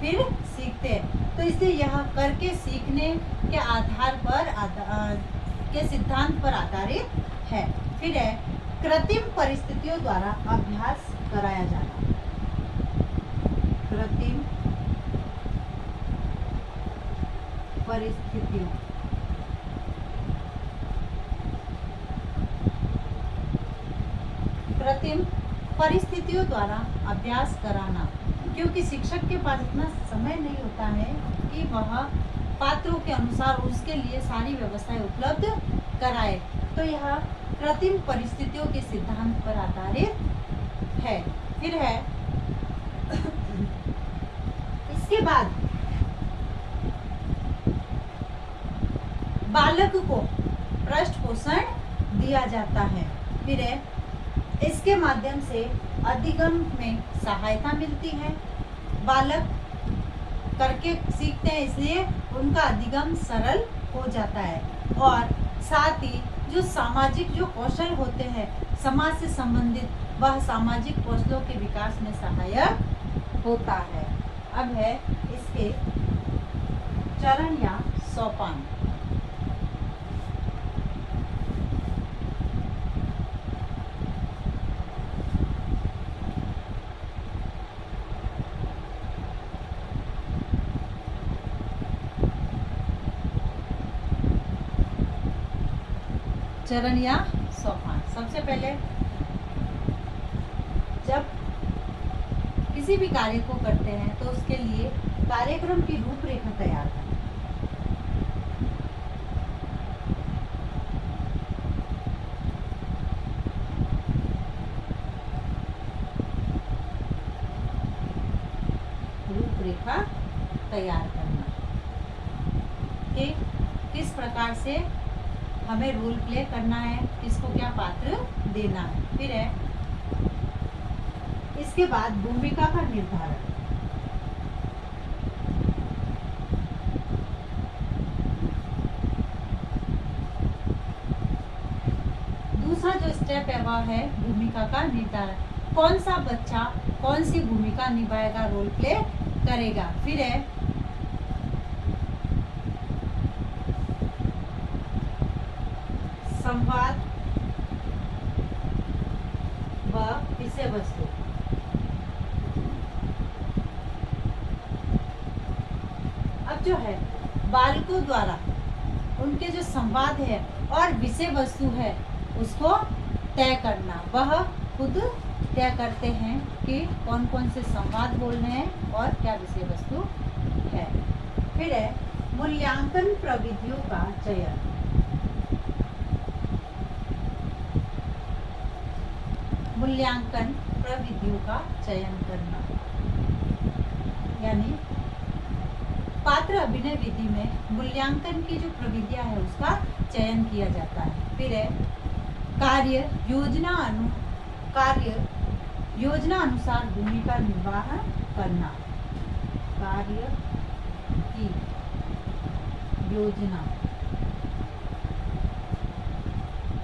फिर सीखते हैं। तो इसलिए यह करके सीखने के आधार पर के सिद्धांत पर आधारित है। फिर है कृत्रिम परिस्थितियों द्वारा अभ्यास कराया जाना। कृत्रिम परिस्थितियों कृत्रिम परिस्थितियों द्वारा अभ्यास कराना, क्योंकि शिक्षक के पास इतना समय नहीं होता है कि वह पात्रों के अनुसार उसके लिए सारी व्यवस्थाएं उपलब्ध कराए। तो यह कृत्रिम परिस्थितियों के सिद्धांत पर आधारित है। फिर है इसके बाद बालक को पृष्ठ पोषण दिया जाता है। फिर है इसके माध्यम से अधिगम में सहायता मिलती है। बालक करके सीखते हैं, इसलिए उनका अधिगम सरल हो जाता है। और साथ ही जो सामाजिक जो कौशल होते हैं समाज से संबंधित, वह सामाजिक कौशलों के विकास में सहायक होता है। अब है इसके चरण या सोपान। चरण या सोपान। सबसे पहले जब किसी भी कार्य को करते हैं तो उसके लिए कार्यक्रम की रूपरेखा तैयार करें। रूपरेखा तैयार करना कि किस प्रकार से हमें रोल प्ले करना है, किसको क्या पात्र देना है। फिर है इसके बाद भूमिका का निर्धारण। दूसरा जो स्टेप है वह है भूमिका का निर्धारण। कौन सा बच्चा कौन सी भूमिका निभाएगा, रोल प्ले करेगा। फिर है संवाद व विषय वस्तु। अब जो है बालकों द्वारा उनके जो संवाद है और विषय वस्तु है उसको तय करना। वह खुद तय करते हैं कि कौन कौन से संवाद बोलने हैं और क्या विषय वस्तु है। फिर है मूल्यांकन प्रविधियों का चयन। मूल्यांकन प्रविधियों का चयन करना, यानी पात्र अभिनय विधि में मूल्यांकन की जो प्रविधियां है उसका चयन किया जाता है। फिर है कार्य योजना अनुसार भूमिका निर्वाह करना। कार्य की योजना,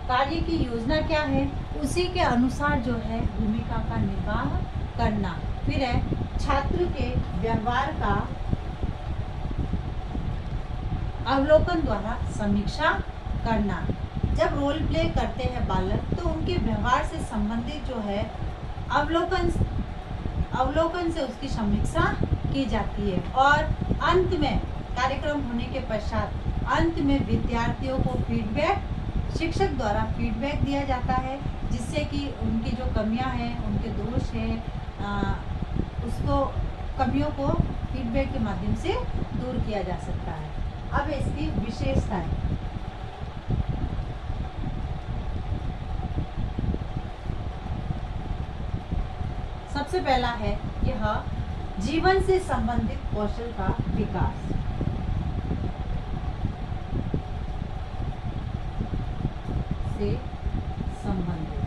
कार्य की योजना क्या है उसी के अनुसार जो है भूमिका का निर्वाह करना। फिर है छात्र के व्यवहार का अवलोकन द्वारा समीक्षा करना। जब रोल प्ले करते हैं बालक तो उनके व्यवहार से संबंधित जो है अवलोकन से उसकी समीक्षा की जाती है। और अंत में कार्यक्रम होने के पश्चात अंत में विद्यार्थियों को फीडबैक, शिक्षक द्वारा फीडबैक दिया जाता है, जिससे कि उनकी जो कमियां हैं, उनके दोष हैं, उसको कमियों को फीडबैक के माध्यम से दूर किया जा सकता है। अब इसकी विशेषताएं। सबसे पहला है यह जीवन से संबंधित कौशल का विकास। से संबंधित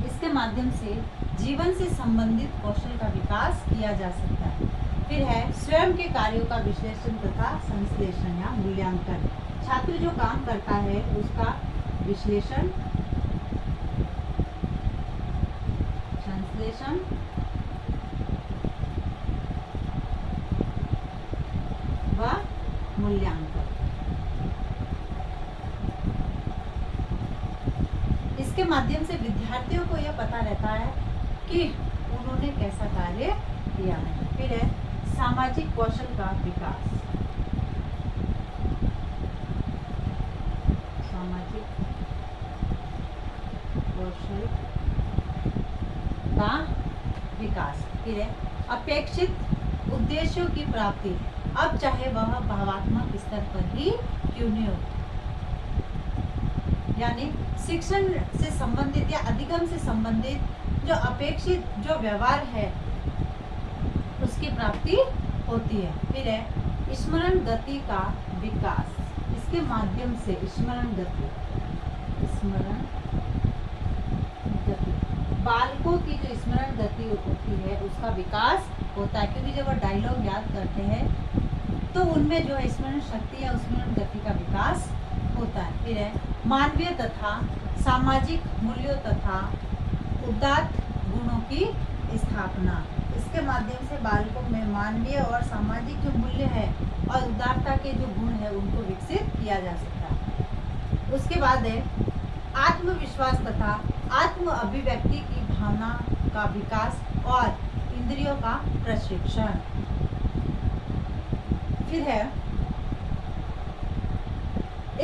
इसके माध्यम से जीवन से संबंधित कौशल का विकास किया जा सकता है। फिर है स्वयं के कार्यों का विश्लेषण तथा संश्लेषण या मूल्यांकन। छात्र जो काम करता है उसका विश्लेषण, संश्लेषण, व मूल्यांकन। इसके माध्यम से विद्यार्थियों को यह पता रहता है कि उन्होंने कैसा कार्य किया है। फिर है सामाजिक कौशल का विकास। सामाजिक कौशल का विकास। फिर है अपेक्षित उद्देश्यों की प्राप्ति, अब चाहे वह भावात्मक स्तर पर ही क्यों नहीं हो। यानी शिक्षण से संबंधित या अधिगम से संबंधित जो अपेक्षित जो व्यवहार है उसकी प्राप्ति होती है। फिर है स्मरण गति का विकास। इसके माध्यम से स्मरण गति, बालकों की जो स्मरण गति होती है उसका विकास होता है, क्योंकि जब वो डायलॉग याद करते हैं तो उनमें जो है स्मरण शक्ति या स्मरण गति का विकास होता है। फिर है मानवीय तथा सामाजिक मूल्यों तथा उदात्त गुणों की स्थापना। इसके माध्यम से बालकों में मानवीय और सामाजिक जो मूल्य है और उदारता के जो गुण है उनको विकसित किया जा सकता है। उसके बाद है आत्मविश्वास तथा आत्म अभिव्यक्ति की भावना का विकास और इंद्रियों का प्रशिक्षण। फिर है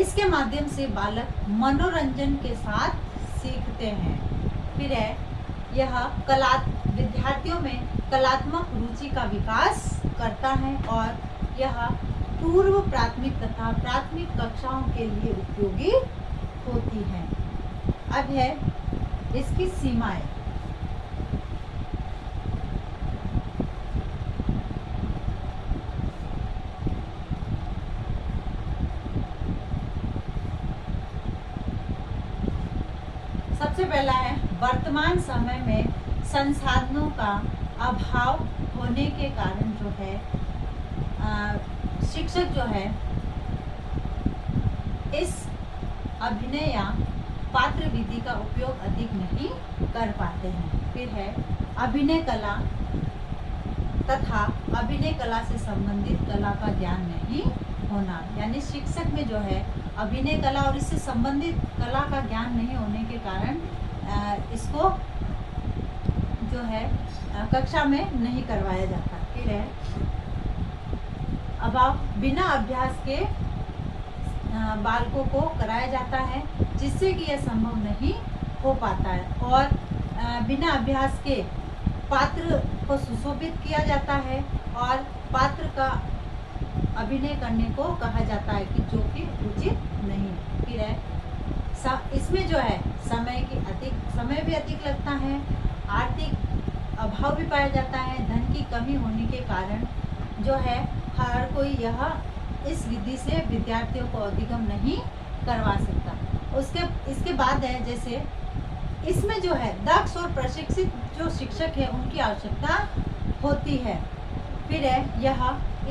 इसके माध्यम से बालक मनोरंजन के साथ सीखते हैं। फिर है यह विद्यार्थियों में कलात्मक रुचि का विकास करता है और यह पूर्व प्राथमिक तथा प्राथमिक कक्षाओं के लिए उपयोगी होती है। अब है इसकी सीमाएं। सबसे पहला है वर्तमान समय में संसाधनों का अभाव होने के कारण जो है शिक्षक जो है इस अभिनय या पात्र विधि का उपयोग अधिक नहीं कर पाते हैं। फिर है अभिनय कला तथा अभिनय कला से संबंधित कला का ज्ञान नहीं होना, यानी शिक्षक में जो है अभिनय कला और इससे संबंधित कला का ज्ञान नहीं होने के कारण इसको जो है कक्षा में नहीं करवाया जाता। फिर है अभाव बिना अभ्यास के बालकों को कराया जाता है, जिससे कि यह संभव नहीं हो पाता है और बिना अभ्यास के पात्र को सुशोभित किया जाता है और पात्र का अभिनय करने को कहा जाता है कि जो कि उचित नहीं। फिर है इसमें जो है समय भी अधिक लगता है, आर्थिक अभाव भी पाया जाता है, धन की कमी होने के कारण जो है हर कोई यह इस विधि से विद्यार्थियों को अधिगम नहीं करवा सकता। इसके बाद है जैसे इसमें जो है दक्ष और प्रशिक्षित जो शिक्षक है उनकी आवश्यकता होती है। फिर है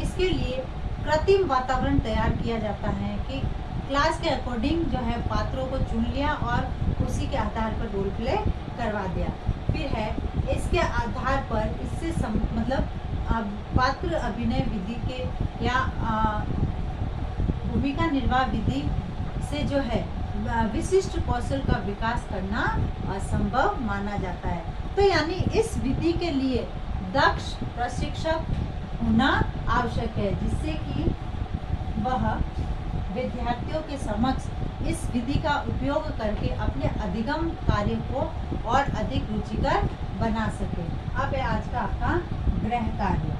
इसके लिए कृत्रिम वातावरण तैयार किया जाता है कि क्लास के अकॉर्डिंग जो है पात्रों को चुन लिया और उसी के आधार पर रोल प्ले करवा दिया। फिर है इसके आधार पर इससे पात्र अभिनय विधि के या भूमिका निर्वाह विधि से जो है विशिष्ट कौशल का विकास करना असंभव माना जाता है। तो यानी इस विधि के लिए दक्ष प्रशिक्षक होना आवश्यक है, जिससे कि वह विद्यार्थियों के समक्ष इस विधि का उपयोग करके अपने अधिगम कार्य को और अधिक रुचिकर बना सके। अब है आज का आपका गृह कार्य।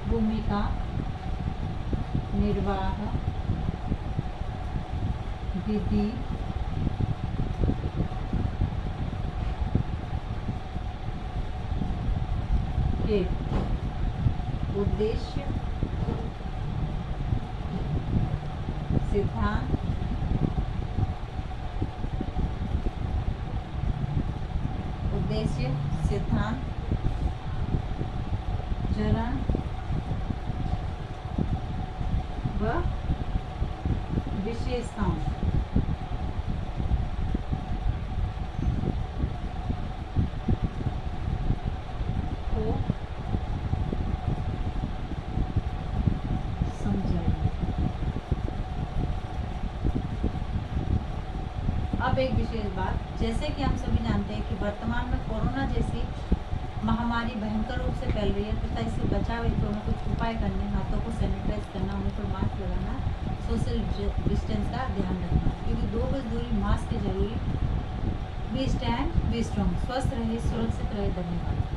भूमिका निर्वाह विधि के उद्देश्य, सिद्धांत उद्देश्य, सिद्धांत, चरण व विशेषताओं। को समझाइए। अब एक विशेष बात, जैसे कि हम सभी जानते हैं कि वर्तमान में कोरोना जैसी महामारी भयंकर रूप से फैल रही है तथा इससे बचाव हेतु हमें कुछ उपाय करने, हाथों को सैनिटाइज करना, मुंह पर मास्क लगाना, सोशल डिस्टेंस का ध्यान रखना, क्योंकि 2 गज दूरी, मास्क की जरूरी। Be stand be strong. स्वस्थ रहे, सुरक्षित रहे। धन्यवाद।